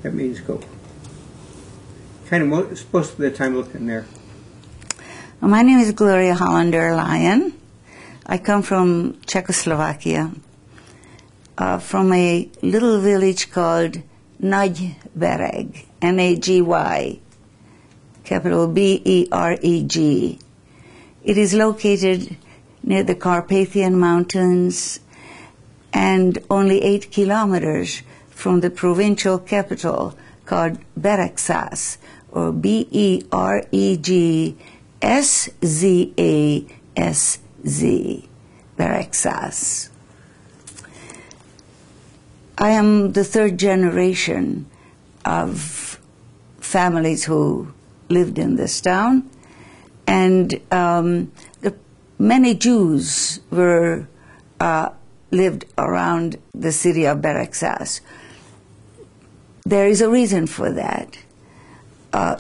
That means go. Kind of most of the time looking there. Well, my name is Gloria Lyon. I come from Czechoslovakia, from a little village called Nagy, Nagy, capital B-E-R-E-G. It is located near the Carpathian Mountains and only 8 kilometers from the provincial capital called Beregszás, or B-E-R-E-G-S-Z-A-S-Z, Beregszás. I am the third generation of families who lived in this town, and many Jews lived around the city of Beregszás. There is a reason for that.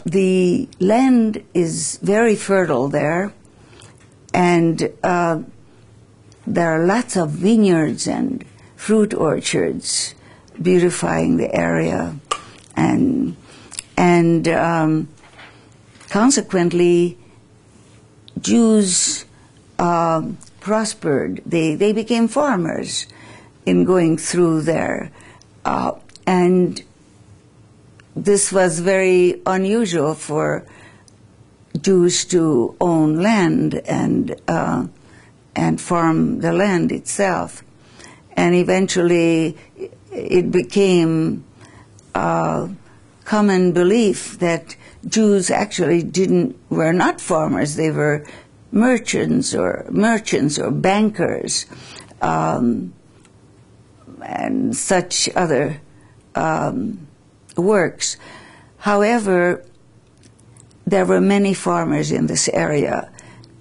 The land is very fertile there, and there are lots of vineyards and fruit orchards beautifying the area, and consequently, Jews prospered. They became farmers in going through there, and this was very unusual for Jews to own land and farm the land itself. And eventually, it became common belief that Jews actually were not farmers; they were merchants or bankers, and such other works. However, there were many farmers in this area,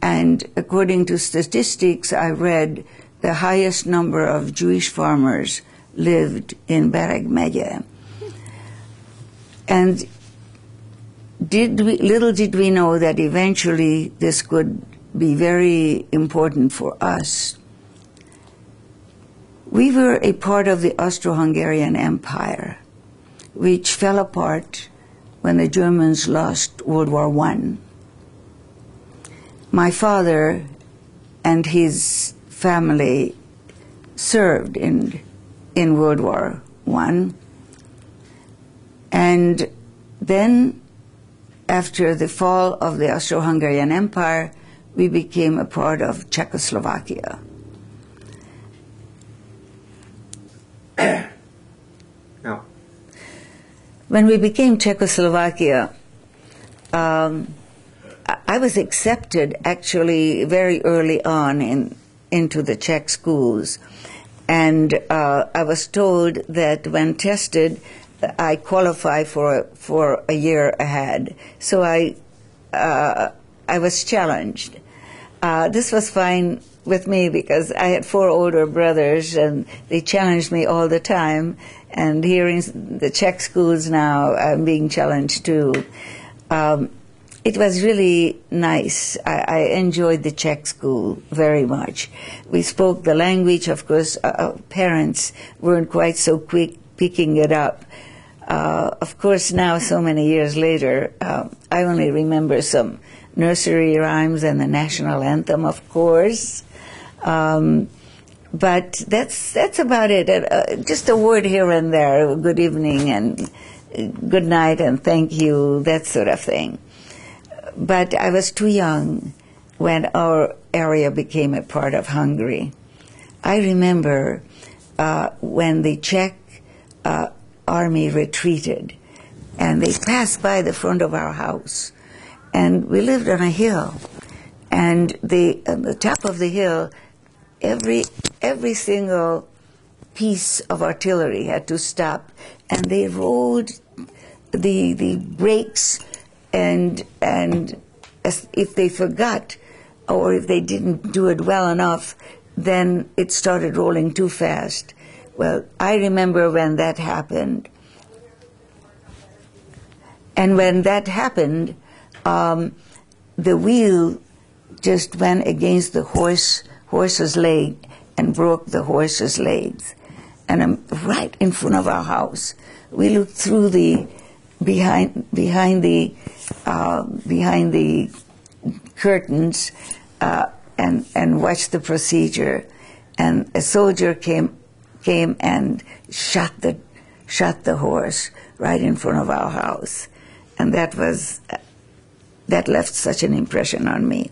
and according to statistics I read, the highest number of Jewish farmers lived in Bereg megye. And little did we know that eventually this could be very important for us. We were a part of the Austro-Hungarian Empire, which fell apart when the Germans lost World War I. My father and his family served in World War I, and then after the fall of the Austro-Hungarian Empire, we became a part of Czechoslovakia. Now, when we became Czechoslovakia, I was accepted actually very early on into the Czech schools, and I was told that when tested, I qualify for a year ahead. So I was challenged. This was fine with me because I had 4 older brothers, and they challenged me all the time. And here in the Czech schools now, I'm being challenged too. It was really nice. I enjoyed the Czech school very much. We spoke the language. Of course, parents weren't quite so quick picking it up. Of course, now, so many years later, I only remember some nursery rhymes and the national anthem, of course. But that's about it. Just a word here and there, good evening and good night and thank you, that sort of thing. But I was too young when our area became a part of Hungary. I remember when the Czech army retreated, and they passed by the front of our house, and we lived on a hill, and on the top of the hill, every single piece of artillery had to stop, and they rolled the brakes, and if they forgot or if they didn't do it well enough, then it started rolling too fast. Well, I remember when that happened. And when that happened, the wheel just went against the horse's leg and broke the horse's legs. and right in front of our house. We looked through the behind the curtains and watched the procedure. And a soldier came and shot the horse right in front of our house, and that left such an impression on me.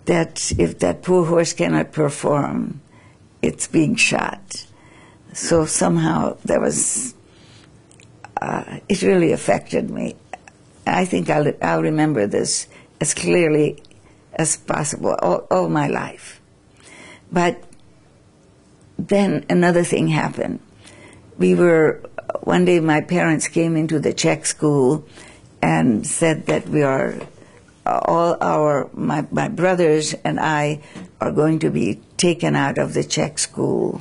That if that poor horse cannot perform, it's being shot. So somehow there was, it really affected me. I think I'll remember this as clearly as possible all my life. But then another thing happened. One day my parents came into the Czech school and said that my brothers and I are going to be taken out of the Czech school.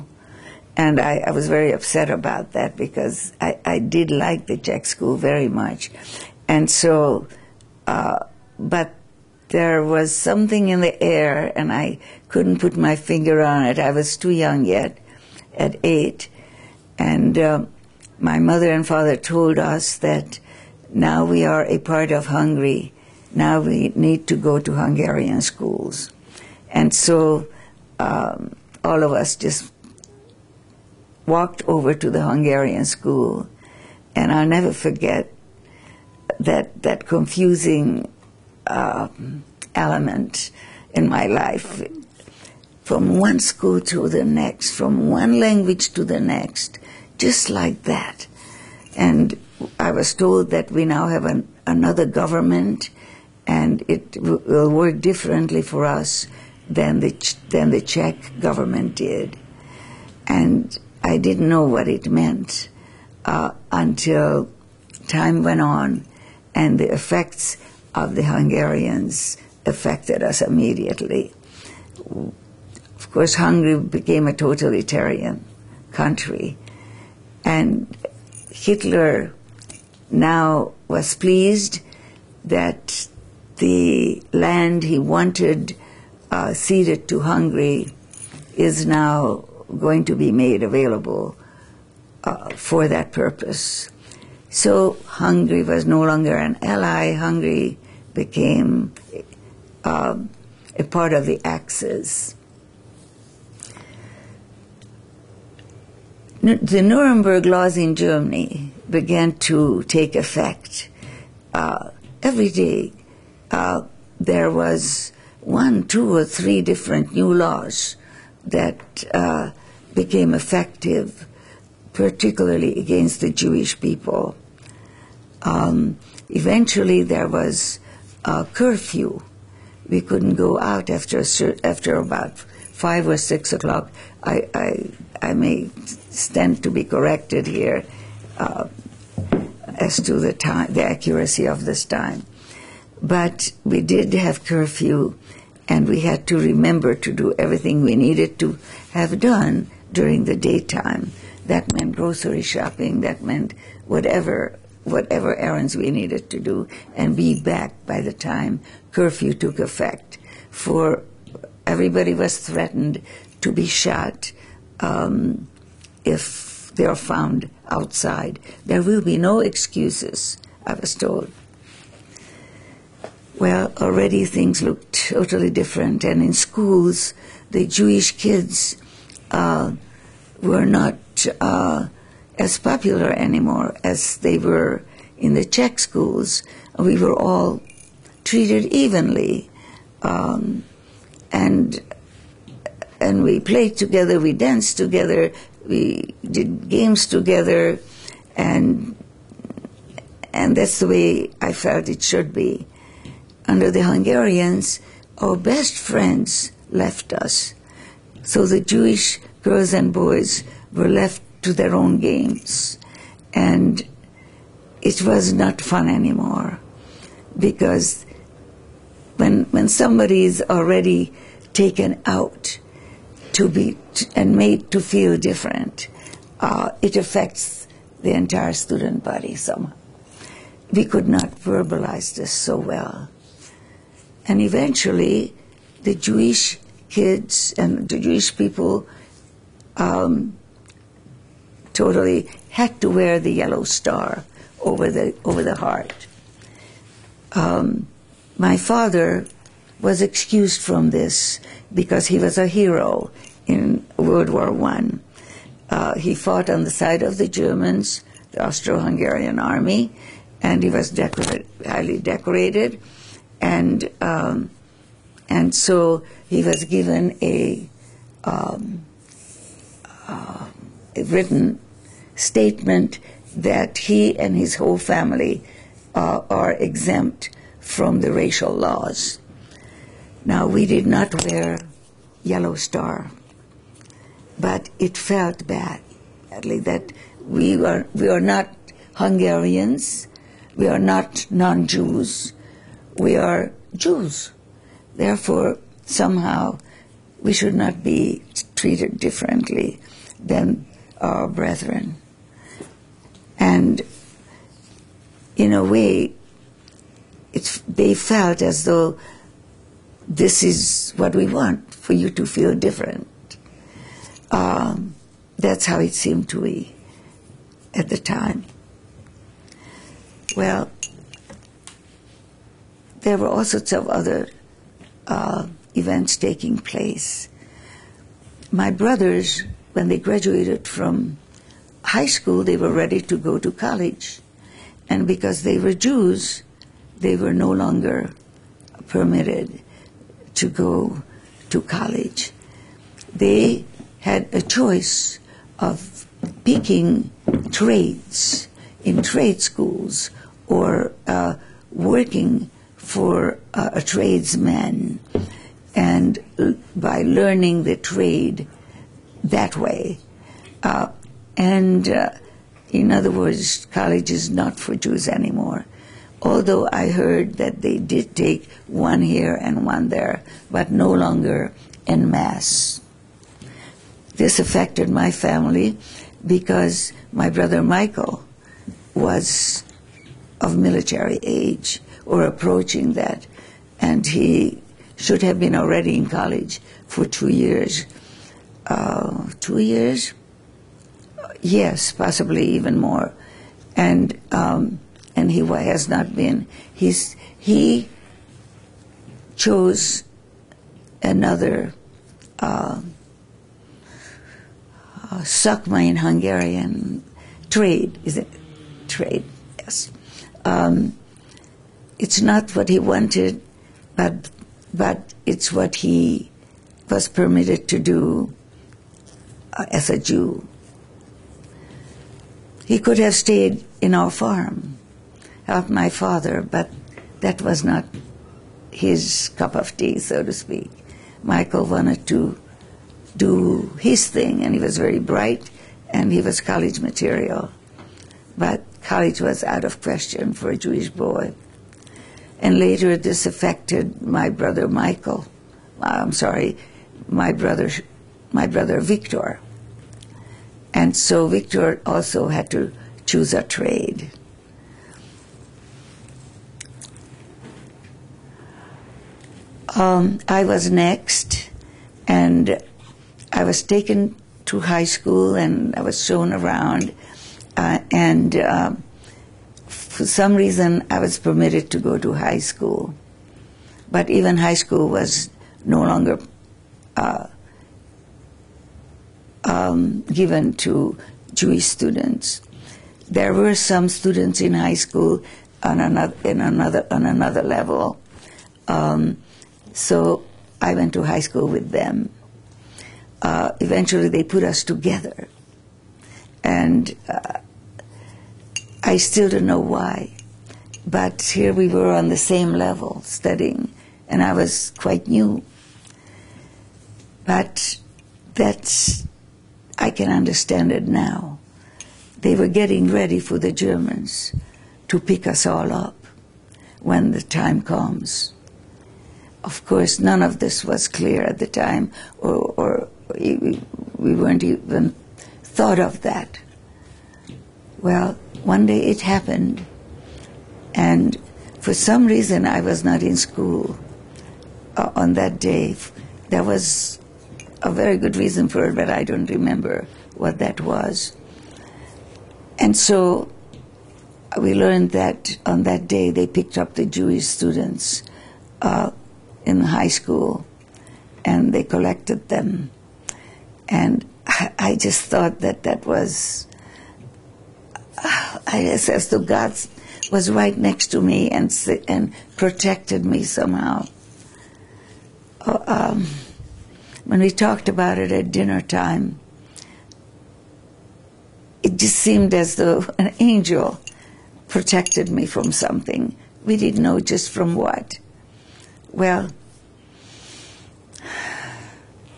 And I was very upset about that because I did like the Czech school very much. And so, but there was something in the air and I couldn't put my finger on it. I was too young yet, at 8. And my mother and father told us that now we are a part of Hungary. Now we need to go to Hungarian schools. And so all of us just walked over to the Hungarian school. And I'll never forget that confusing element in my life. From one school to the next, from one language to the next, just like that. And I was told that we now have another government, and it will work differently for us than the Czech government did. And I didn't know what it meant until time went on, and the effects of the Hungarians affected us immediately. Of course, Hungary became a totalitarian country, and Hitler now was pleased that the land he wanted ceded to Hungary is now going to be made available for that purpose. So Hungary was no longer an ally. Hungary became a part of the Axis. The Nuremberg laws in Germany began to take effect. Every day there was 1, 2, or 3 different new laws that became effective, particularly against the Jewish people. Eventually there was a curfew. We couldn't go out after about 5 or 6 o'clock. I may stand to be corrected here as to the accuracy of this time. But we did have curfew, and we had to remember to do everything we needed to have done during the daytime. That meant grocery shopping, that meant whatever errands we needed to do, and be back by the time curfew took effect. For everybody was threatened to be shot if they are found outside. There will be no excuses, I was told. Well, already things looked totally different, and in schools, the Jewish kids were not as popular anymore as they were in the Czech schools. We were all treated evenly, and we played together, we danced together, we did games together, and that's the way I felt it should be. Under the Hungarians, our best friends left us, so the Jewish girls and boys were left to their own games, and it was not fun anymore, because when somebody is already taken out and made to feel different, it affects the entire student body somehow. We could not verbalize this so well. And eventually, the Jewish kids and the Jewish people totally had to wear the yellow star over the heart. My father was excused from this because he was a hero in World War I. He fought on the side of the Germans, the Austro-Hungarian army, and he was highly decorated, and so he was given a written statement that he and his whole family are exempt from the racial laws. Now, we did not wear yellow star, but it felt badly that we are not Hungarians, we are not non-Jews, we are Jews. Therefore, somehow, we should not be treated differently than our brethren. And in a way, they felt as though this is what we want, for you to feel different. That's how it seemed to me at the time. Well, there were all sorts of other events taking place. My brothers, when they graduated from high school, they were ready to go to college. And because they were Jews, they were no longer permitted to go to college. They had a choice of picking trades in trade schools or working for a tradesman, and by learning the trade that way. In other words, college is not for Jews anymore. Although I heard that they did take one here and one there, but no longer en masse. This affected my family because my brother Michael was of military age or approaching that, and he should have been already in college for 2 years. 2 years? Yes, possibly even more. And he has not been. He chose another Sakma in Hungarian, trade, is it? Trade, yes. It's not what he wanted, but it's what he was permitted to do as a Jew. He could have stayed in our farm, helped my father, but that was not his cup of tea, so to speak. Michael wanted to do his thing, and he was very bright, and he was college material. But college was out of question for a Jewish boy. And later this affected my brother Michael. I'm sorry, my brother Victor. And so Victor also had to choose a trade. I was next, and I was taken to high school, and I was shown around, and for some reason I was permitted to go to high school. But even high school was no longer given to Jewish students. There were some students in high school on another level. So I went to high school with them. Eventually they put us together. And I still don't know why. But here we were on the same level studying, and I was quite new. But I can understand it now. They were getting ready for the Germans to pick us all up when the time comes. Of course, none of this was clear at the time, or we weren't even thought of that. Well, one day it happened, and for some reason I was not in school on that day. There was a very good reason for it, but I don't remember what that was. And so we learned that on that day they picked up the Jewish students in high school, and they collected them. And I just thought that was, I guess, as though God was right next to me and protected me somehow. When we talked about it at dinner time, it just seemed as though an angel protected me from something. We didn't know just from what. Well,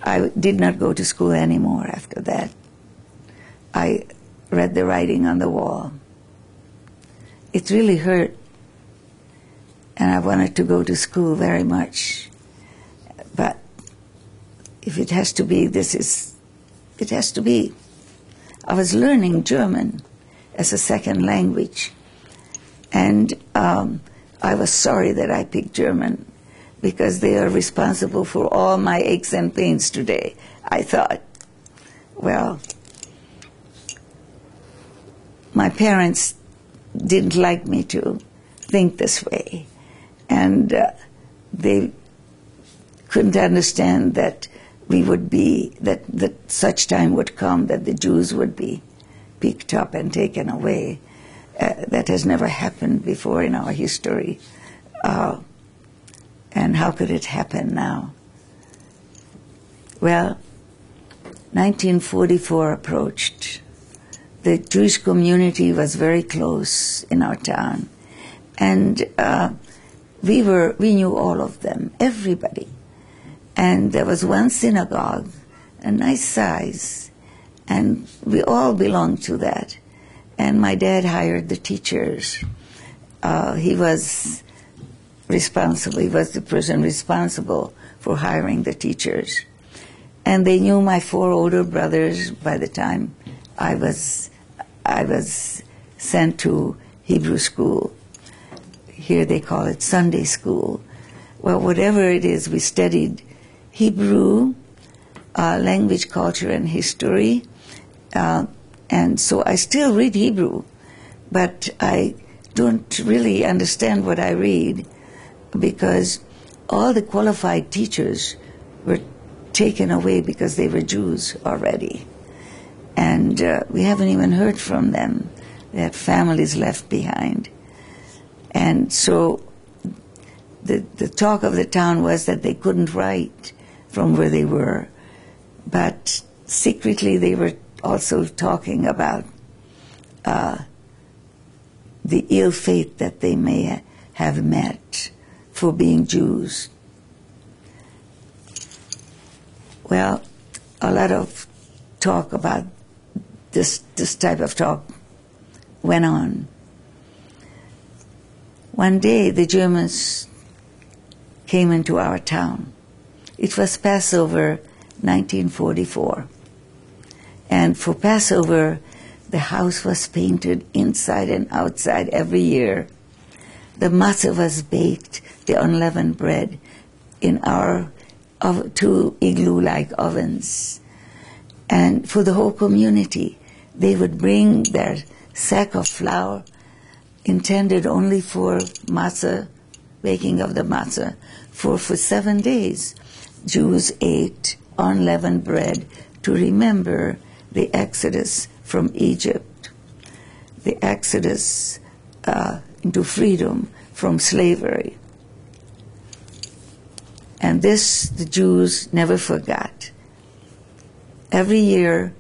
I did not go to school anymore after that. I read the writing on the wall. It really hurt, and I wanted to go to school very much. But if it has to be, it has to be. I was learning German as a second language, and I was sorry that I picked German, because they are responsible for all my aches and pains today. I thought, well, my parents didn't like me to think this way, and they couldn't understand that we would be, that such time would come that the Jews would be picked up and taken away. That has never happened before in our history. And how could it happen now? Well, 1944 approached. The Jewish community was very close in our town. And we knew all of them, everybody. And there was one synagogue, a nice size, and we all belonged to that. And my dad hired the teachers. He was responsible. He was the person responsible for hiring the teachers. And they knew my 4 older brothers by the time I was sent to Hebrew school. Here they call it Sunday school. Well, whatever it is, we studied Hebrew, language, culture, and history. And so I still read Hebrew, but I don't really understand what I read, because all the qualified teachers were taken away because they were Jews already. And we haven't even heard from them. They had families left behind. And so the talk of the town was that they couldn't write from where they were. But secretly they were also talking about the ill fate that they may have met for being Jews. Well, a lot of talk about this type of talk went on. One day the Germans came into our town. It was Passover 1944. And for Passover, the house was painted inside and outside every year. The matzah was baked, the unleavened bread, in our 2 igloo-like ovens. And for the whole community, they would bring their sack of flour intended only for matzah, baking of the matzah. For 7 days, Jews ate unleavened bread to remember the Exodus from Egypt, the Exodus into freedom from slavery. And this the Jews never forgot. Every year,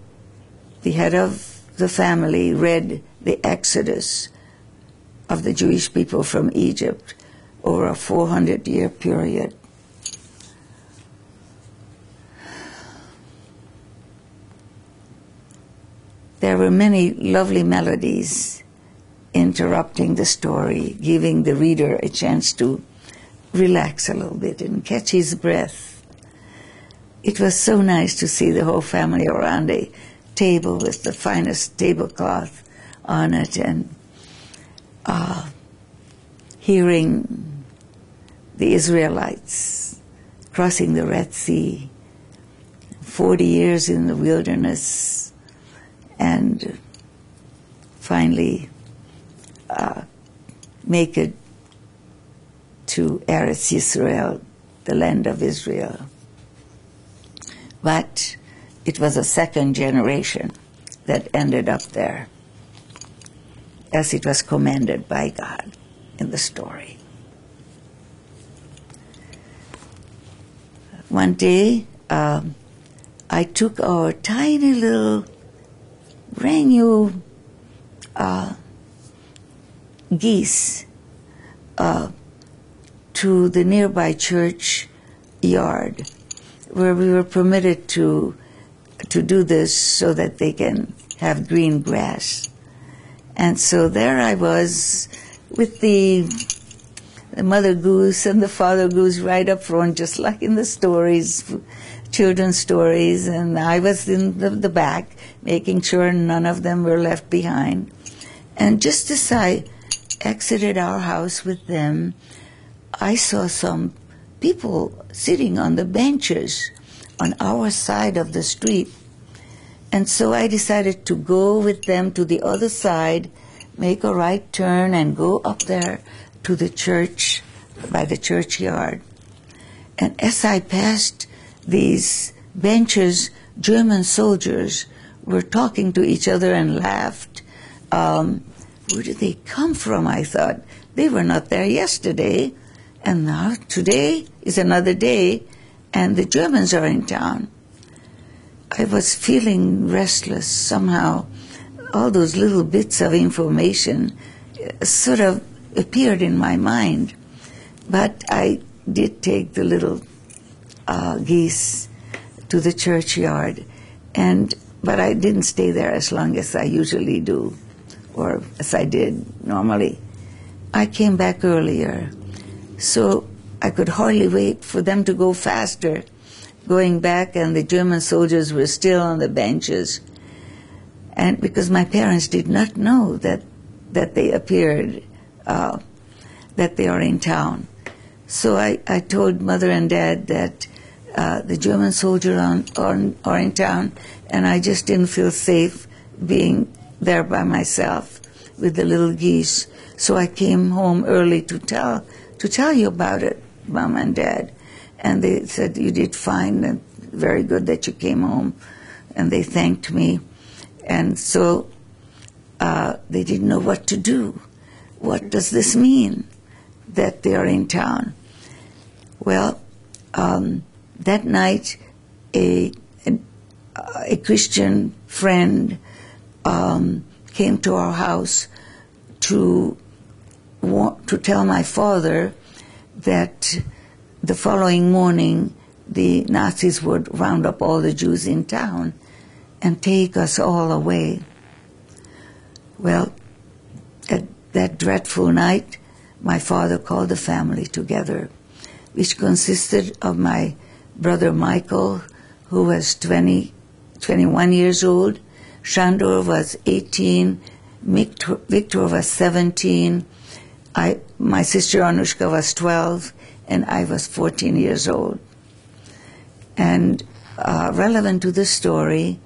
the head of the family read the Exodus of the Jewish people from Egypt over a 400-year period. There were many lovely melodies interrupting the story, giving the reader a chance to relax a little bit and catch his breath. It was so nice to see the whole family around a table with the finest tablecloth on it, and hearing the Israelites crossing the Red Sea, 40 years in the wilderness, and finally make it to Eretz Yisrael, the land of Israel. But it was a second generation that ended up there, as it was commanded by God in the story. One day, I took our tiny little brand new geese to the nearby church yard, where we were permitted to do this so that they can have green grass. And so there I was with the mother goose and the father goose right up front, just like in the stories, children's stories, and I was in the back, making sure none of them were left behind. And just as I exited our house with them, I saw some people sitting on the benches on our side of the street. And so I decided to go with them to the other side, make a right turn, and go up there to the church, by the churchyard. And as I passed these benches, German soldiers were talking to each other and laughed. Where did they come from, I thought? They were not there yesterday, and now today is another day, and the Germans are in town. I was feeling restless somehow. All those little bits of information sort of appeared in my mind. But I did take the little geese to the churchyard, but I didn't stay there as long as I usually do, or as I did normally. I came back earlier, so I could hardly wait for them to go faster, going back, and the German soldiers were still on the benches. And because my parents did not know that they appeared, that they are in town. So I told Mother and Dad that the German soldiers are in town, and I just didn't feel safe being there by myself with the little geese. So I came home early to tell you about it, Mom and Dad. And they said, you did fine, and very good that you came home. And they thanked me. And so they didn't know what to do. What does this mean, that they are in town? Well, that night, a Christian friend came to our house to tell my father that the following morning the Nazis would round up all the Jews in town and take us all away. Well, at that dreadful night, my father called the family together, which consisted of my brother Michael, who was 21 years old, Shandor was 18, Victor was 17, my sister Anushka was 12, and I was 14 years old. And relevant to the story,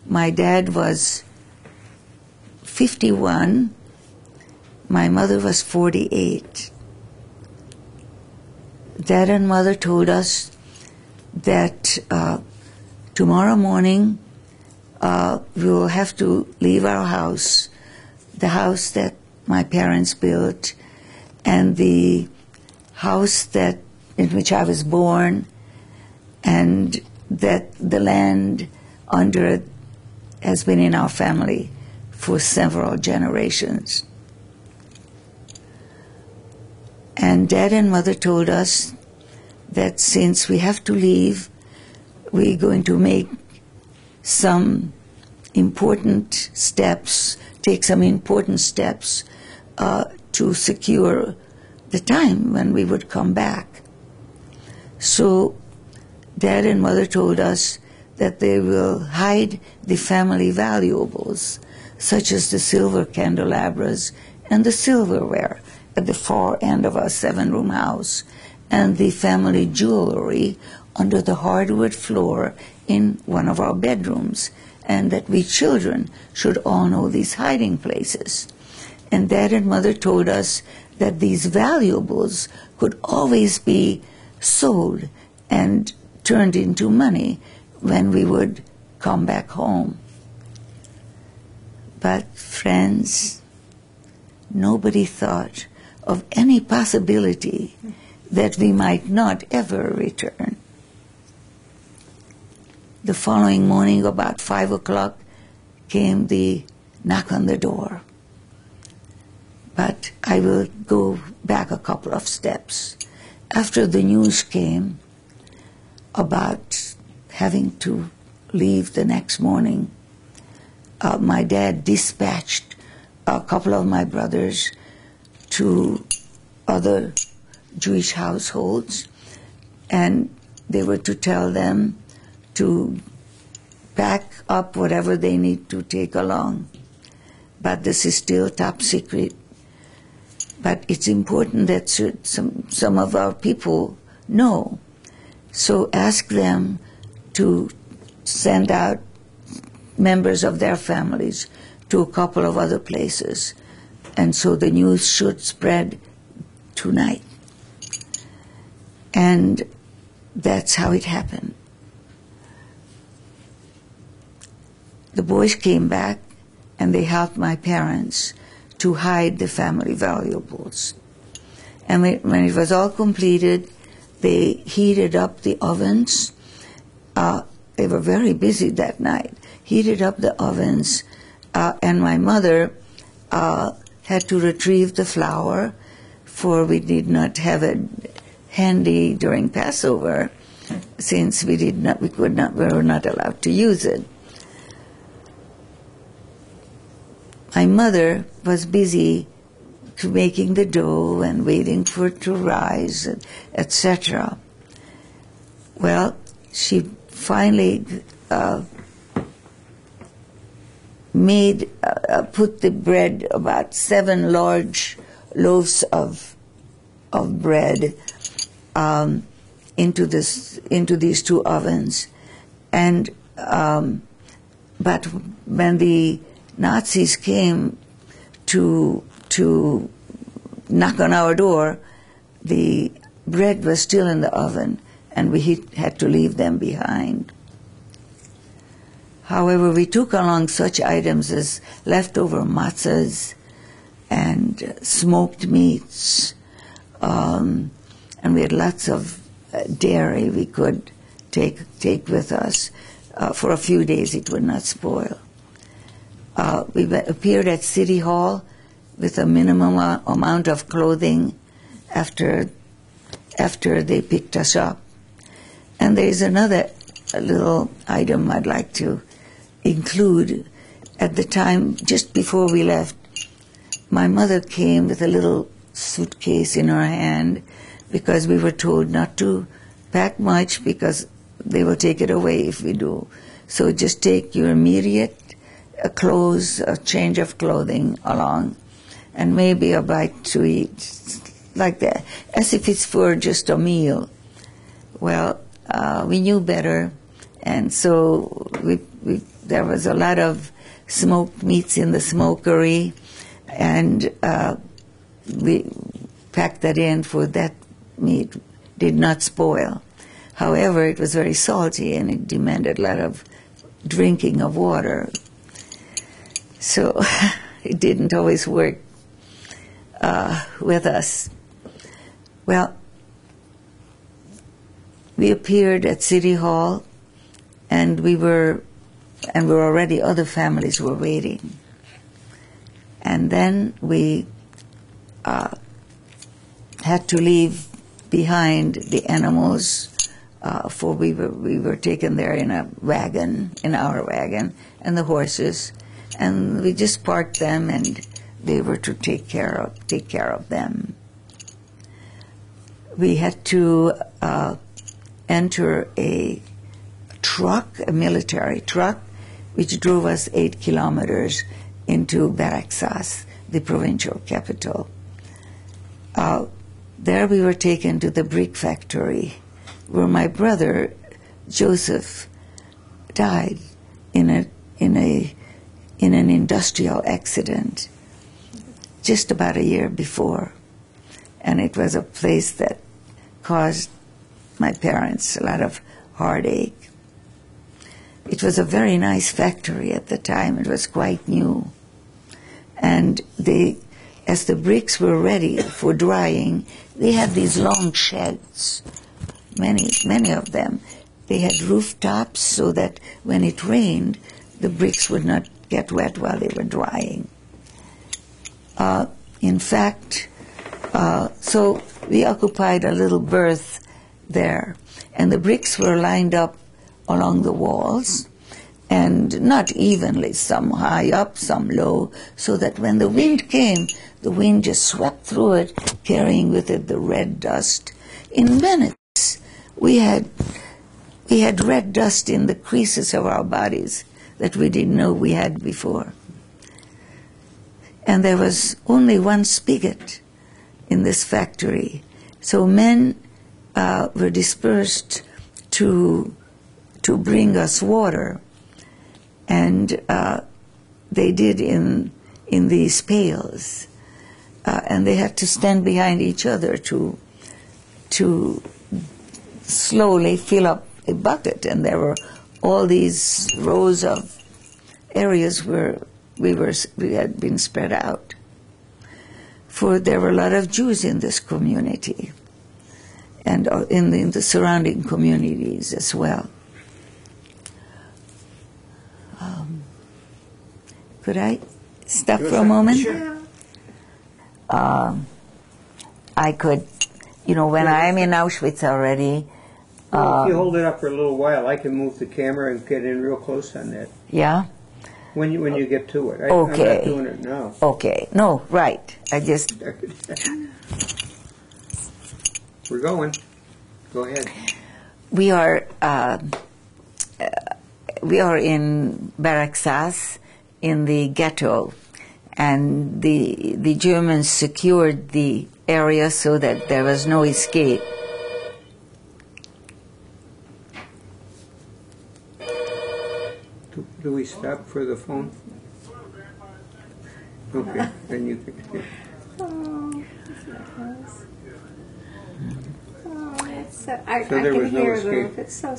my dad was 51, my mother was 48. Dad and Mother told us that tomorrow morning we will have to leave our house, the house that my parents built, and the house in which I was born, and that the land under it has been in our family for several generations. And Dad and Mother told us that since we have to leave, we're going to make some important steps, take some important steps to secure the time when we would come back. So Dad and Mother told us that they will hide the family valuables, such as the silver candelabras and the silverware, at the far end of our 7-room house, and the family jewelry under the hardwood floor in one of our bedrooms, and that we children should all know these hiding places. And Dad and Mother told us that these valuables could always be sold and turned into money when we would come back home. But friends, nobody thought of any possibility that we might not ever return. The following morning, about 5 o'clock, came the knock on the door. But I will go back a couple of steps. After the news came about having to leave the next morning, my dad dispatched a couple of my brothers to other Jewish households, and they were to tell them to pack up whatever they need to take along. But this is still top secret. But it's important that some of our people know. So ask them to send out members of their families to a couple of other places. And so the news should spread tonight. And that's how it happened. The boys came back and they helped my parents to hide the family valuables. And when it was all completed, they heated up the ovens. They were very busy that night. Heated up the ovens, and my mother had to retrieve the flour, for we did not have it handy during Passover, since we were not allowed to use it. My mother was busy making the dough and waiting for it to rise, etc. Well, she finally put the bread, about 7 large loaves of bread, into these 2 ovens, and but when the Nazis came to knock on our door, the bread was still in the oven, and we had to leave them behind. However, we took along such items as leftover matzahs and smoked meats, and we had lots of dairy we could take with us. For a few days it would not spoil. We appeared at City Hall with a minimum amount of clothing after they picked us up. And there's another little item I'd like to include. At the time, just before we left, my mother came with a little suitcase in her hand, because we were told not to pack much because they will take it away if we do. So just take your immediate clothes, a change of clothing along, and maybe a bite to eat, like that, as if it's for just a meal. Well, we knew better, and so there was a lot of smoked meats in the smokery, and we packed that in, for that meat did not spoil. However, it was very salty, and it demanded a lot of drinking of water. So it didn't always work with us. Well, we appeared at City Hall, and we were already, other families were waiting. And then we had to leave behind the animals, for we were taken there in a wagon, in our wagon, and the horses, and we just parked them, and they were to take care of them. We had to enter a truck, a military truck, which drove us 8 kilometers into Baraksas, the provincial capital. There we were taken to the brick factory where my brother Joseph died in an industrial accident just about a year before, and it was a place that caused my parents a lot of heartache. It was a very nice factory at the time. It was quite new, and as the bricks were ready for drying, they had these long sheds, many of them. They had rooftops so that when it rained, the bricks would not get wet while they were drying. In fact, so we occupied a little berth there, and the bricks were lined up along the walls, and not evenly, some high up, some low, so that when the wind came, the wind just swept through it, carrying with it the red dust. In minutes, we had red dust in the creases of our bodies that we didn't know we had before. And there was only one spigot in this factory. So men were dispersed to bring us water, and they did in these pails, and they had to stand behind each other to slowly fill up a bucket, and there were all these rows of areas where we had been spread out. For there were a lot of Jews in this community, and in the surrounding communities as well. Could I stop for a moment? Sure. I could, when I'm in Auschwitz already. Well, if you hold it up for a little while, I can move the camera and get in real close on that. Yeah? When you get to it. Okay. I'm not doing it now. Okay. No, right. I just... We're going. Go ahead. We are in Baraksas, in the ghetto, and the Germans secured the area so that there was no escape. Do we stop for the phone? Okay, then you can. Oh, that's nice. Oh, that's so, I So there can was no hear escape. it. It's so.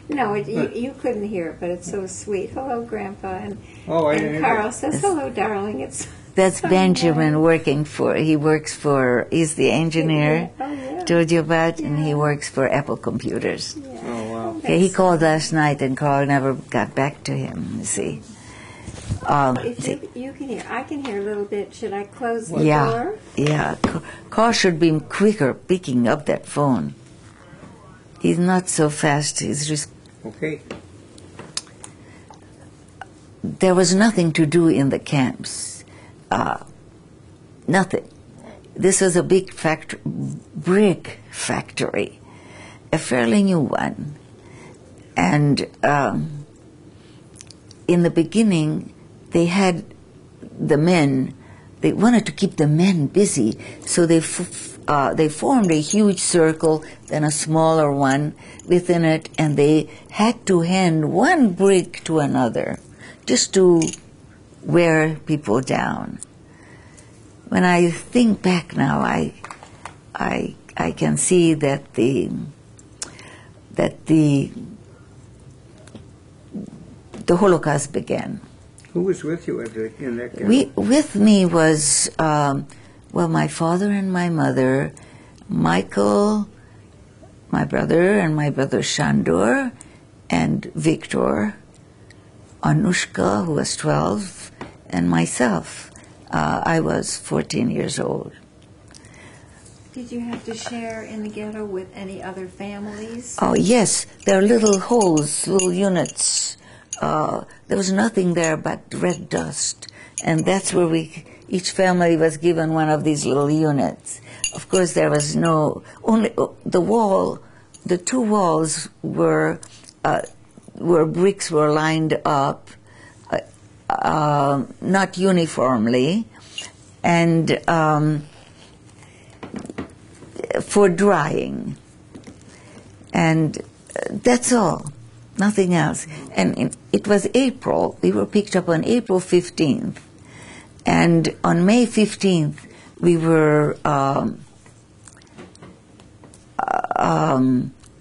No, you couldn't hear it, but it's so sweet. Hello, Grandpa, and Carl says hello, darling. It's That's so Benjamin nice. working for. He's the engineer. Oh, yeah. Told you about, and he Yeah. works for Apple Computers. Yeah. Oh, wow. Okay, he called last night, and Carl never got back to him. You see. If you can hear, I can hear a little bit. Should I close the Yeah, door? yeah. Carl should be quicker picking up that phone. He's not so fast. He's just. Okay. There was nothing to do in the camps. Nothing. This was a big brick factory, a fairly new one. And in the beginning, they had the men, they wanted to keep the men busy, so they formed a huge circle, then a smaller one within it, and they had to hand one brick to another just to wear people down. When I think back now, I can see that the Holocaust began. Who was with you in that camp? With me was, my father and my mother, Michael, my brother, and my brother Shandor, and Victor, Anushka, who was 12, and myself. I was 14 years old. Did you have to share in the ghetto with any other families? Oh, yes, there are little holes, little units. There was nothing there but red dust. And that's where each family was given one of these little units. Of course, there was only the two walls were, where bricks were lined up, not uniformly, and for drying. And that's all, nothing else. And it was April. We were picked up on April 15th. And on May 15th, we were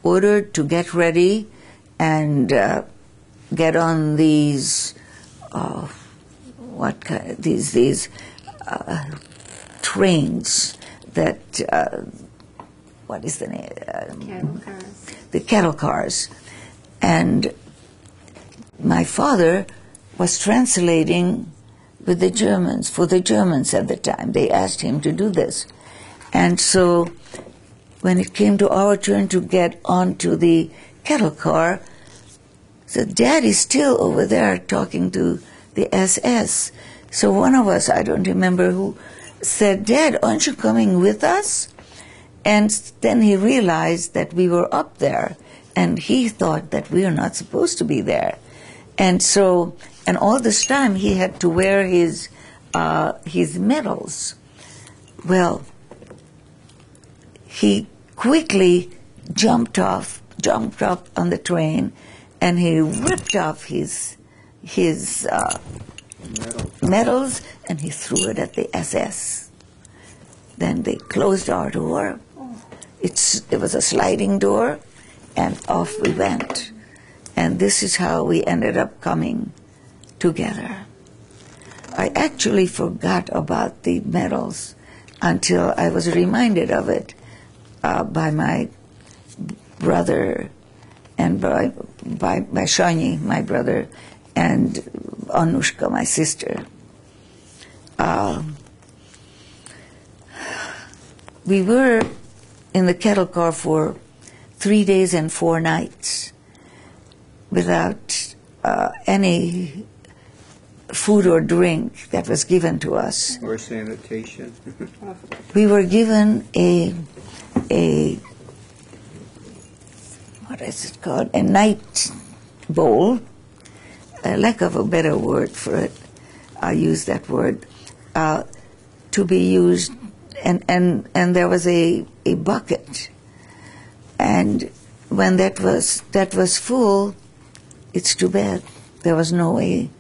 ordered to get ready and get on these trains that what is the name? Cattle cars. The cattle cars. And my father was translating with the Germans, for the Germans at the time. They asked him to do this. And so when it came to our turn to get onto the cattle car, so Dad is still over there talking to the SS. So one of us, I don't remember who, said, Dad, aren't you coming with us? And then he realized that we were up there, and he thought that we were not supposed to be there. And so, and all this time he had to wear his medals. Well, he quickly jumped up on the train, and he ripped off his medals, and he threw it at the SS. Then they closed our door. It was a sliding door, and off we went. And this is how we ended up coming together. I actually forgot about the medals until I was reminded of it by my brother and by Shani, my brother, and Anushka, my sister. We were in the cattle car for 3 days and 4 nights without any food or drink that was given to us. Or sanitation. We were given a what is it called? A night bowl. Lack of a better word for it, I use that word, to be used, and there was a bucket, and when that was full, it's too bad. There was no way,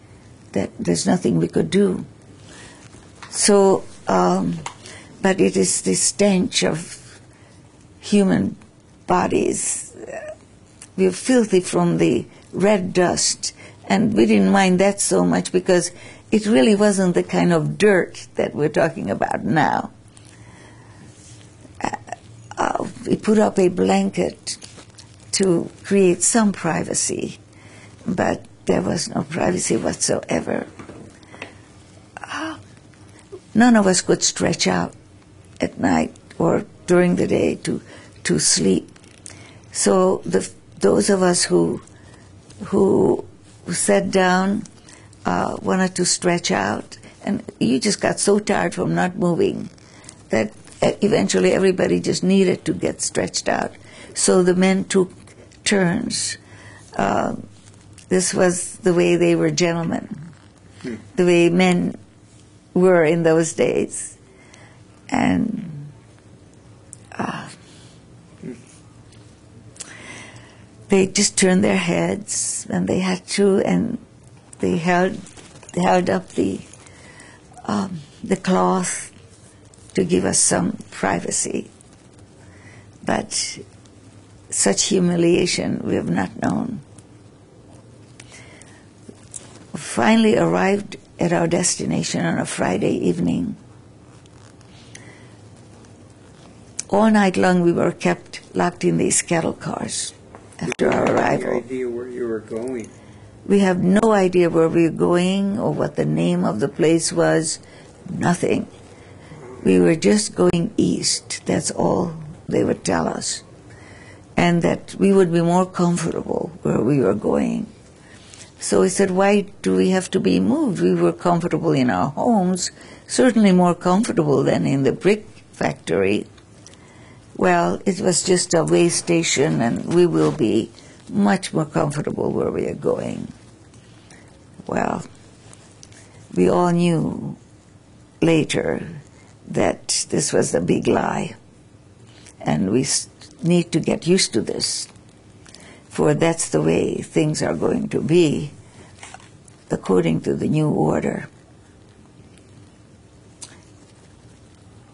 there's nothing we could do. So, but it is the stench of human bodies. We were filthy from the red dust, and we didn't mind that so much because it really wasn't the kind of dirt that we're talking about now. We put up a blanket to create some privacy, but there was no privacy whatsoever. None of us could stretch out at night or during the day to sleep. So those of us who sat down wanted to stretch out, and you just got so tired from not moving that eventually everybody just needed to get stretched out. So the men took turns. This was the way they were gentlemen, the way men were in those days. And they just turned their heads when they had to, and they held up the cloth to give us some privacy. But such humiliation we have not known. Finally arrived at our destination on a Friday evening. All night long we were kept locked in these cattle cars after our arrival. No idea where you were going. We have no idea where we were going or what the name of the place was. Nothing. We were just going east. That's all they would tell us. And that we would be more comfortable where we were going. So we said, why do we have to be moved? We were comfortable in our homes, certainly more comfortable than in the brick factory. Well, it was just a way station, and we will be much more comfortable where we are going. Well, we all knew later that this was a big lie, and we need to get used to this. for that's the way things are going to be according to the new order.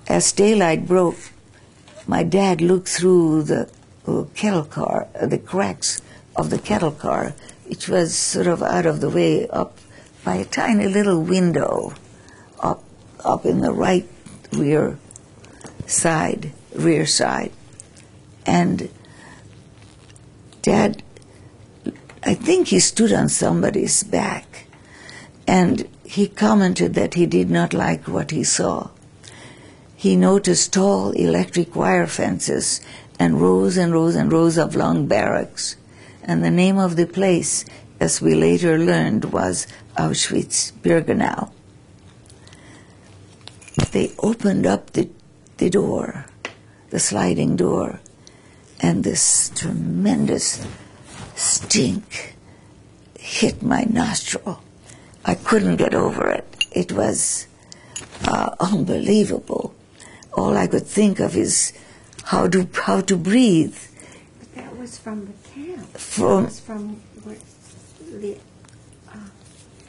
As daylight broke, my dad looked through the kettle car, the cracks of the kettle car, which was sort of out of the way, up by a tiny little window up in the right rear side. And Dad, I think he stood on somebody's back, and he commented that he did not like what he saw. He noticed tall electric wire fences and rows of long barracks. And the name of the place, as we later learned, was Auschwitz-Birkenau. They opened up the door, the sliding door, and this tremendous stink hit my nostril. I couldn't get over it. It was unbelievable. All I could think of is how to breathe. But that was from the camp. That was from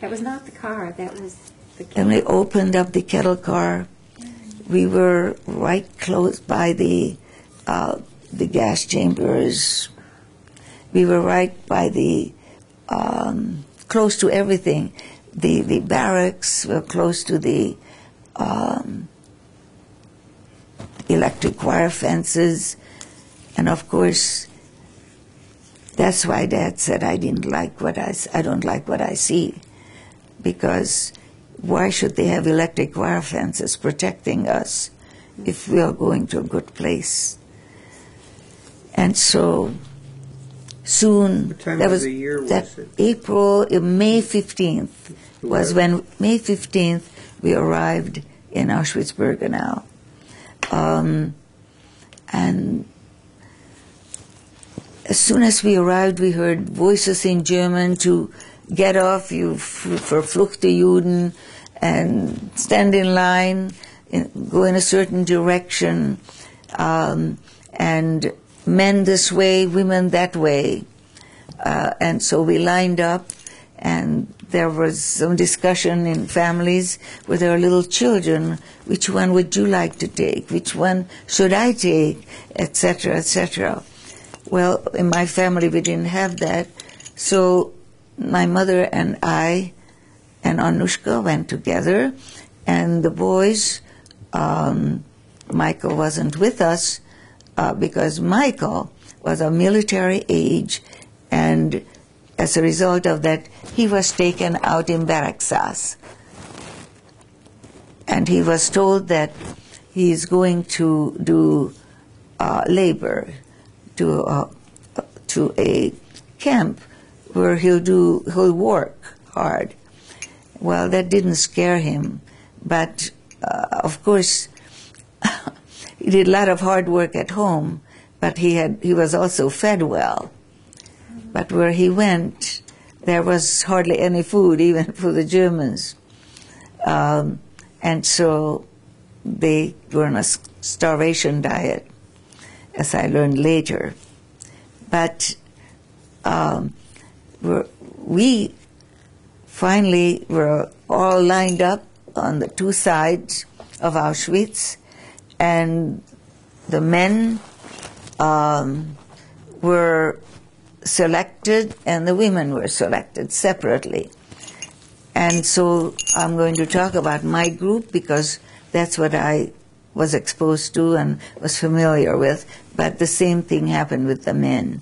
that was not the car. That was the camp. And we opened up the kettle car. We were right close by the gas chambers. We were right by the close to everything. The barracks were close to the electric wire fences, and of course, that's why Dad said I don't like what I see, because why should they have electric wire fences protecting us if we are going to a good place? And so soon, what time of the year was it? May 15th was when May 15th we arrived in Auschwitz-Birkenau. And as soon as we arrived, we heard voices in German to get off, you verfluchte Juden, and stand in line, go in a certain direction, and men this way, women that way. And so we lined up, and there was some discussion in families where there were little children. Which one would you like to take? Which one should I take? Etc., etc. Well, in my family we didn't have that. So my mother and I and Anushka went together, and the boys, Michael wasn't with us because Michael was of military age, and as a result of that, he was taken out in Baraksas. And he was told that he is going to do labor to a camp where he'll work hard. Well, that didn't scare him, but of course, he did a lot of hard work at home, but he was also fed well. But where he went, there was hardly any food, even for the Germans. And so they were on a starvation diet, as I learned later. But we finally were all lined up on the two sides of Auschwitz, and the men were selected and the women were selected separately. And so I'm going to talk about my group because that's what I was exposed to and was familiar with, but the same thing happened with the men.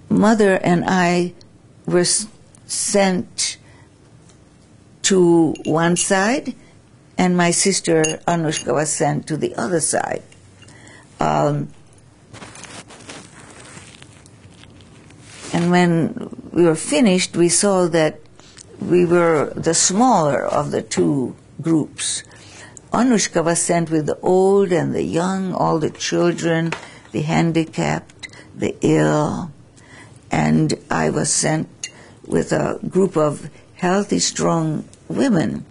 Mother and I were sent to one side, and my sister Anushka was sent to the other side. And when we were finished, we saw that we were the smaller of the two groups. Anushka was sent with the old and the young, all the children, the handicapped, the ill, and I was sent with a group of healthy, strong women.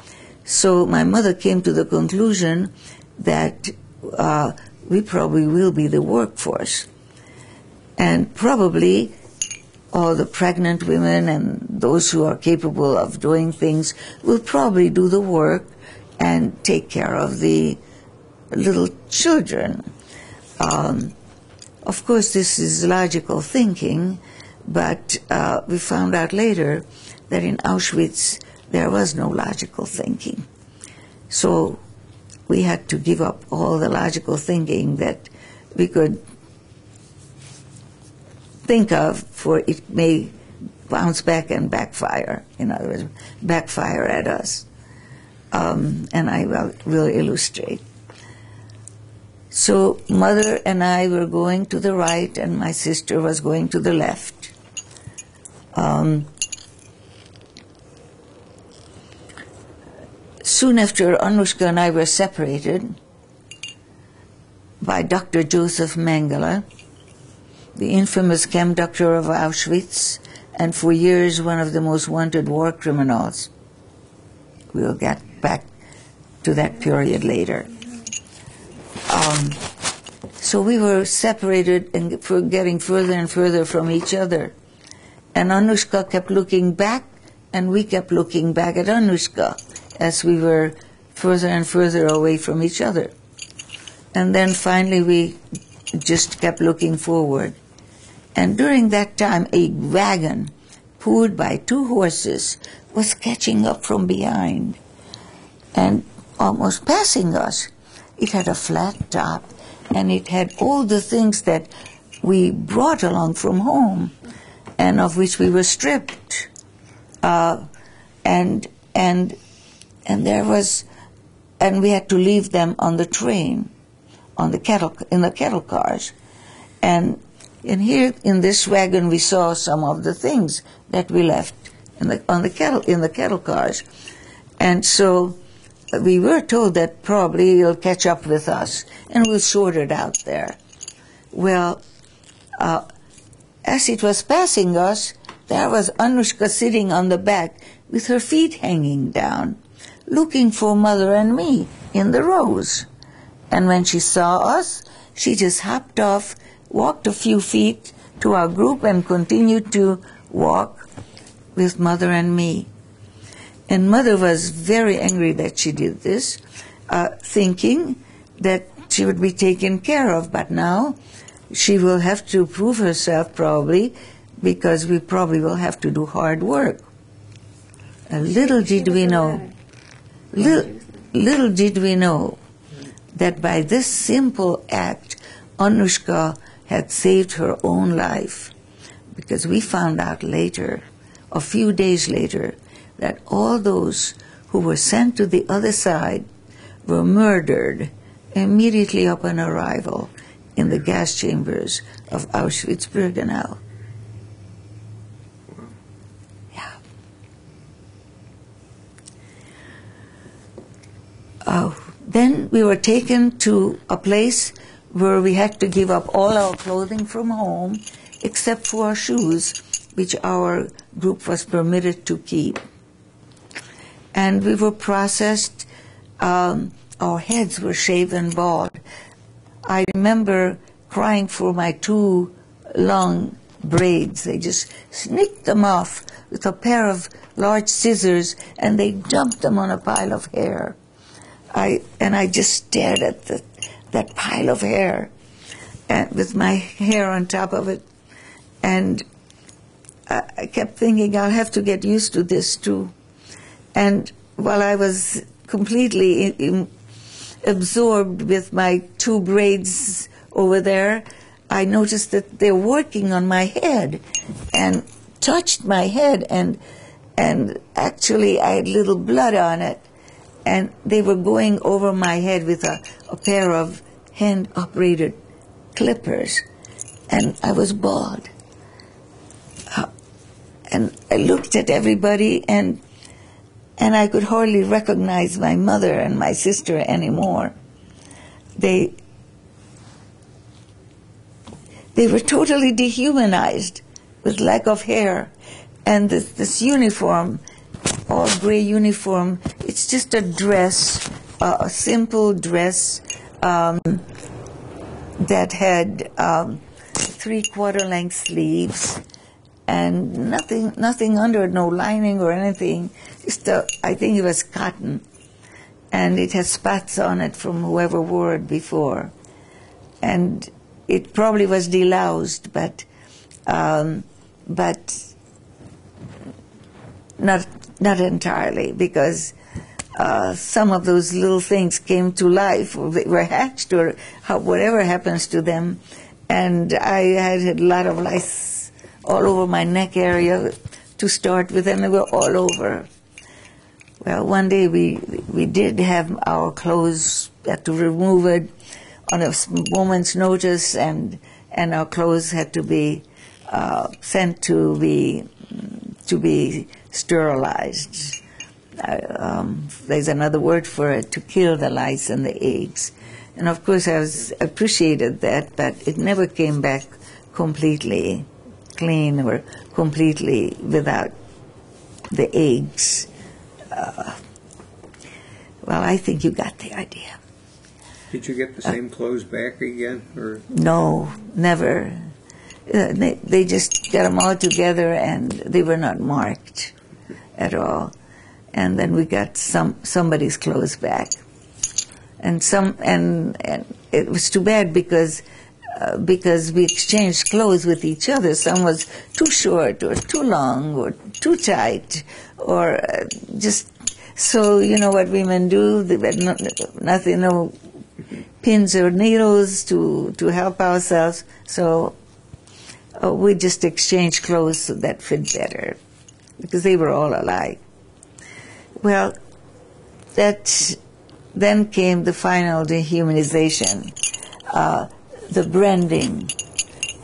So my mother came to the conclusion that we probably will be the workforce. And probably all the pregnant women and those who are capable of doing things will probably do the work and take care of the little children. Of course, this is logical thinking, but we found out later that in Auschwitz there was no logical thinking. So we had to give up all the logical thinking that we could think of, for it may bounce back and backfire. In other words, backfire at us. And I will illustrate. So Mother and I were going to the right, and my sister was going to the left. Soon after, Anushka and I were separated by Dr. Joseph Mengele, the infamous camp doctor of Auschwitz, and for years one of the most wanted war criminals. We'll get back to that period later. So we were separated and getting further and further from each other. And Anushka kept looking back, and we kept looking back at Anushka as we were further and further away from each other. And then finally we just kept looking forward. And during that time, a wagon pulled by 2 horses was catching up from behind and almost passing us. It had a flat top, and it had all the things that we brought along from home and of which we were stripped. And we had to leave them on the train, in the cattle cars. And here in this wagon we saw some of the things that we left in the cattle cars. And so we were told that probably it'll catch up with us, and we'll sort it out there. Well, as it was passing us, there was Anushka sitting on the back with her feet hanging down, looking for Mother and me in the rows. And when she saw us, she just hopped off, walked a few feet to our group, and continued to walk with Mother and me. And Mother was very angry that she did this, thinking that she would be taken care of. But now she will have to prove herself probably, because we probably will have to do hard work. Little did we know that by this simple act, Anushka had saved her own life. Because we found out later, a few days later, that all those who were sent to the other side were murdered immediately upon arrival in the gas chambers of Auschwitz-Birkenau. Yeah. Then we were taken to a place where we had to give up all our clothing from home, except for our shoes, which our group was permitted to keep. And we were processed. Our heads were shaven bald. I remember crying for my 2 long braids. They just snipped them off with a pair of large scissors, and they dumped them on a pile of hair. I just stared at that pile of hair, and with my hair on top of it. And I kept thinking, I'll have to get used to this too. And while I was completely absorbed with my 2 braids over there, I noticed that they're working on my head and touched my head, and actually I had little blood on it, and they were going over my head with a pair of hand-operated clippers, and I was bald. And I looked at everybody, and I could hardly recognize my mother and my sister anymore. They were totally dehumanized with lack of hair. And this uniform, all gray uniform, it's just a dress, a simple dress that had 3/4 length sleeves and nothing under, no lining or anything. Just I think it was cotton, and it had spots on it from whoever wore it before, and it probably was deloused, but not entirely, because some of those little things came to life, or they were hatched, or whatever happens to them. And I had a lot of lice all over my neck area to start with, and they were all over. Well, one day we did have our clothes, had to remove it on a moment's notice, and our clothes had to be sent to be sterilized. There's another word for it, to kill the lice and the eggs. And of course I appreciated that, but it never came back completely clean or completely without the eggs. Well, I think you got the idea. Did you get the same clothes back again? Or? No, never. They just got them all together, and they were not marked at all. And then we got somebody's clothes back, and it was too bad because we exchanged clothes with each other. Some was too short or too long or too tight, or just so, you know what women do. They had nothing, no pins or needles to help ourselves. So we just exchanged clothes that fit better, because they were all alike. Well, then came the final dehumanization, the branding,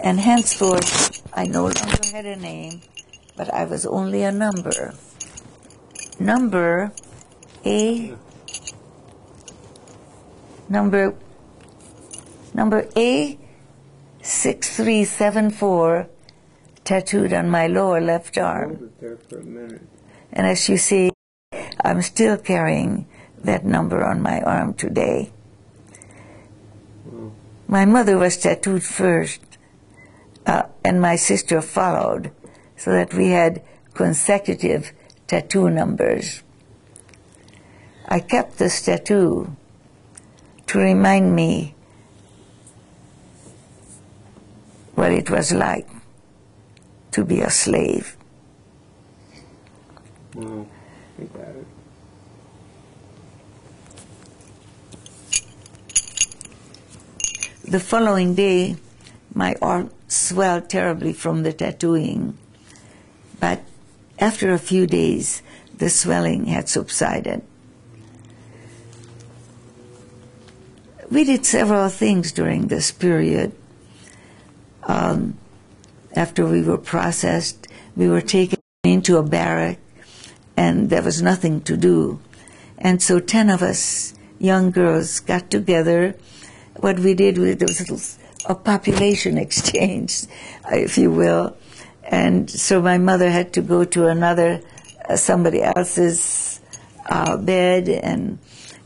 and henceforth I no longer had a name, but I was only a number. Number 6374, tattooed on my lower left arm. Hold it there for a minute. And as you see, I'm still carrying that number on my arm today. Wow. My mother was tattooed first, and my sister followed, so that we had consecutive tattoo numbers. I kept this tattoo to remind me what it was like to be a slave. Wow, I got it. The following day, my arm swelled terribly from the tattooing, but after a few days, the swelling had subsided. We did several things during this period. After we were processed, we were taken into a barrack, and there was nothing to do. And so 10 of us young girls got together. What we did was a population exchange, if you will. And so my mother had to go to somebody else's bed,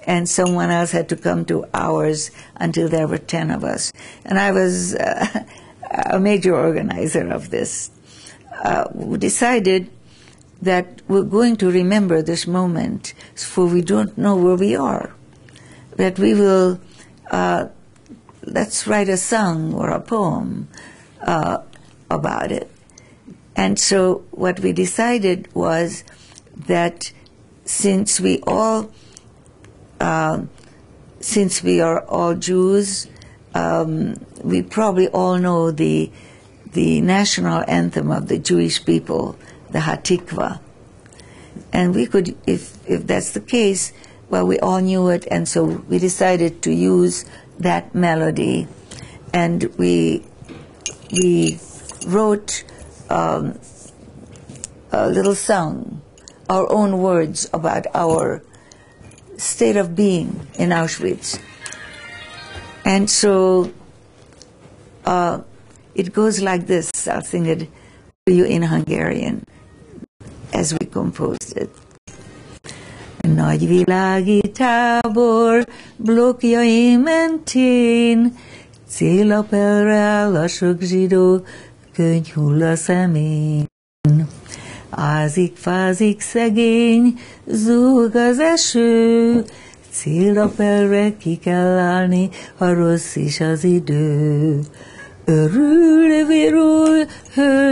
and someone else had to come to ours until there were 10 of us. And I was a major organizer of this. We decided that we're going to remember this moment, for we don't know where we are. That we will, let's write a song or a poem about it. And so what we decided was that since we are all Jews, we probably all know the national anthem of the Jewish people, the Hatikvah. And we could, if that's the case, well, we all knew it, and so we decided to use that melody, and we wrote a little song, our own words about our state of being in Auschwitz. And so it goes like this. I'll sing it to you in Hungarian as we composed it. No Nagyvilági tábor blokkjai mentén, célapelre áll a sok zsidó, könny hull a szemén. Ázik-fázik szegény, zúg az eső, célapelre ki kell állni, ha rossz is az idő. Örül, virul,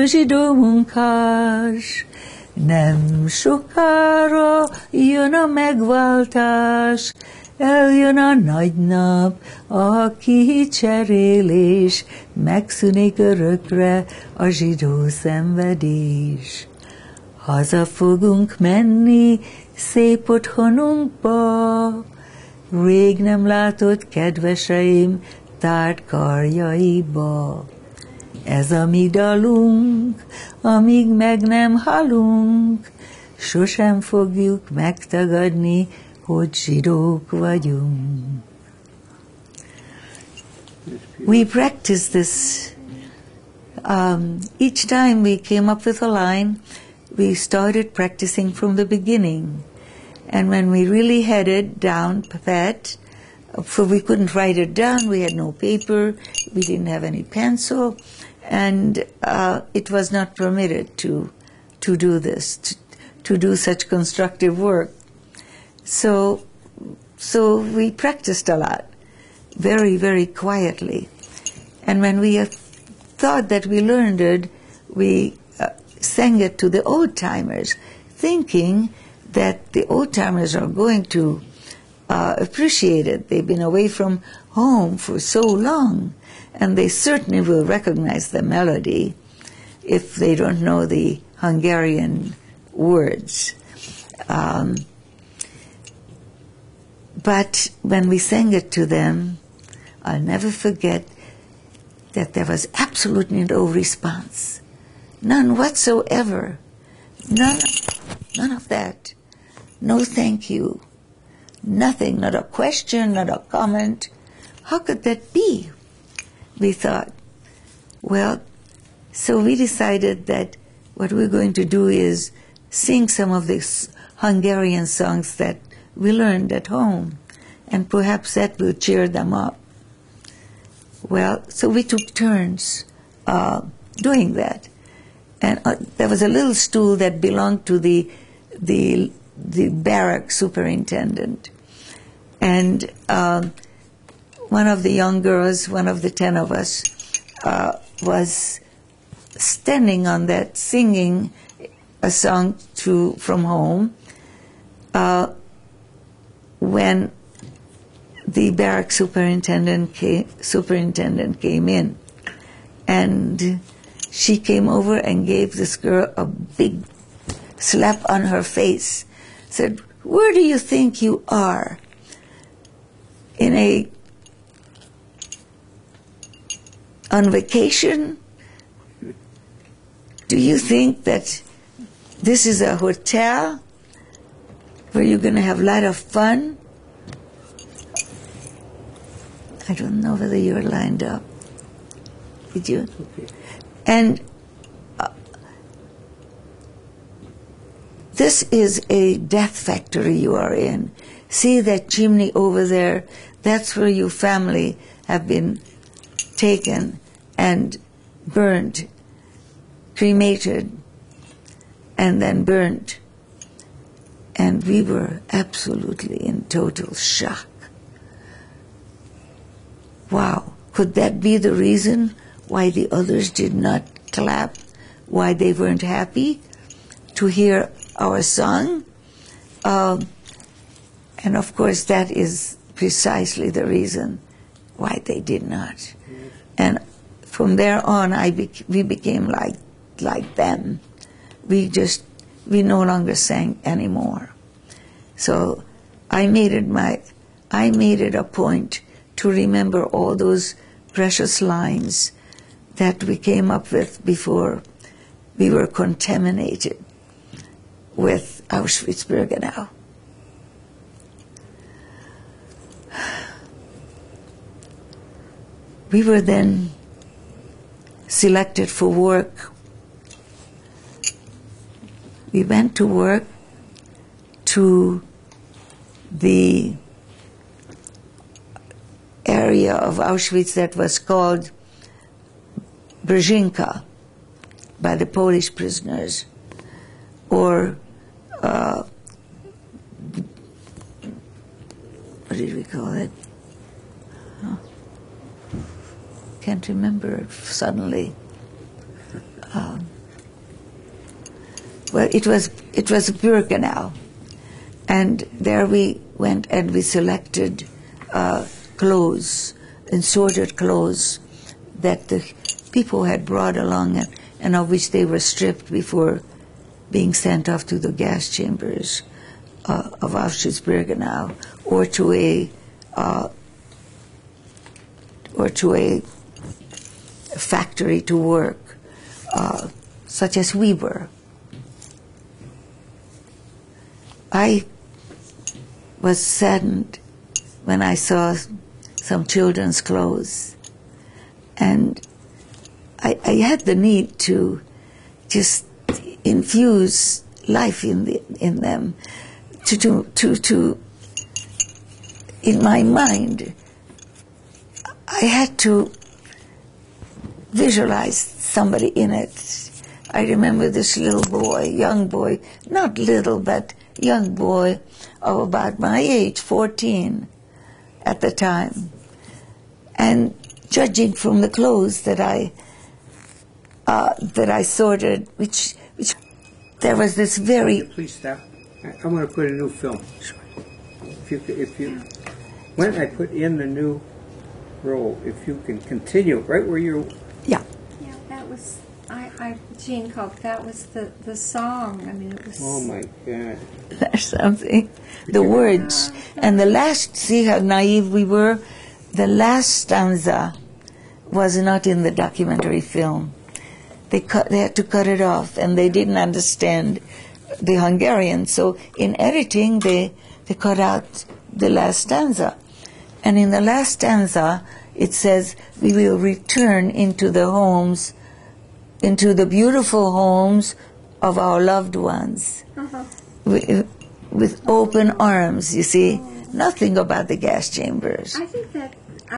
zsidó munkás, nem sokára jön a megváltás, eljön a nagy nap, a kicserélés, megszűnik örökre a zsidó szenvedés. Haza fogunk menni szép otthonunkba, rég nem látott kedveseim tárt karjaiba. Ez a mi dalunk, amíg meg nem halunk, sosem fogjuk megtagadni, hogy zsidók vagyunk. We practiced this. Each time we came up with a line, we started practicing from the beginning. And when we really had it down pat, for we couldn't write it down, we had no paper, we didn't have any pencil, and it was not permitted to do this, to do such constructive work. So we practiced a lot, very, very quietly. And when we thought that we learned it, we sang it to the old-timers, thinking that the old-timers are going to appreciate it. They've been away from home for so long, and they certainly will recognize the melody if they don't know the Hungarian words. But when we sang it to them, I'll never forget that there was absolutely no response. None whatsoever. None of that. No thank you. Nothing, not a question, not a comment. How could that be? We thought. Well, so we decided that what we're going to do is sing some of these Hungarian songs that we learned at home, and perhaps that will cheer them up. Well, so we took turns doing that. And there was a little stool that belonged to the barrack superintendent. And one of the young girls, one of the 10 of us, was standing on that singing a song from home when the barrack superintendent came in. And she came over and gave this girl a big slap on her face. Said, "Where do you think you are? On vacation? Do you think that this is a hotel where you're going to have a lot of fun?" I don't know whether you're lined up. Did you? Okay. And this is a death factory you are in. See that chimney over there? That's where your family have been taken and burned, cremated, and then burnt. And we were absolutely in total shock. Wow, could that be the reason why the others did not clap, why they weren't happy to hear our song? And of course that is precisely the reason why they did not. And from there on we became like them. We no longer sang anymore. So I made it a point to remember all those precious lines that we came up with before we were contaminated with Auschwitz-Birkenau. We were then selected for work. We went to work to the area of Auschwitz that was called Brzezinka by the Polish prisoners, or what did we call it? Can't remember it suddenly. Well, it was Birkenau, and there we went and we selected clothes, assorted clothes that the people had brought along, and of which they were stripped before being sent off to the gas chambers of Auschwitz-Birkenau, or to a factory to work, such as we were. I was saddened when I saw some children's clothes, and I had the need to just infuse life in them, to in my mind. I had to visualize somebody in it. I remember this little boy, young boy, not little, but young boy of about my age, 14 at the time. And judging from the clothes that I sorted, which there was this very... Please stop. I'm going to put a new film. If you, when I put in the new roll, if you can continue right where you... Yeah. Yeah, that was... Jean Coke, that was the song. I mean, it was... Oh, my God. There's something. The words. And the last, see how naive we were? The last stanza was not in the documentary film. They had to cut it off, and they didn't understand the Hungarian. So in editing, they cut out the last stanza. And in the last stanza, it says, we will return into the homes, into the beautiful homes of our loved ones, with open arms, you see. Nothing about the gas chambers. I think that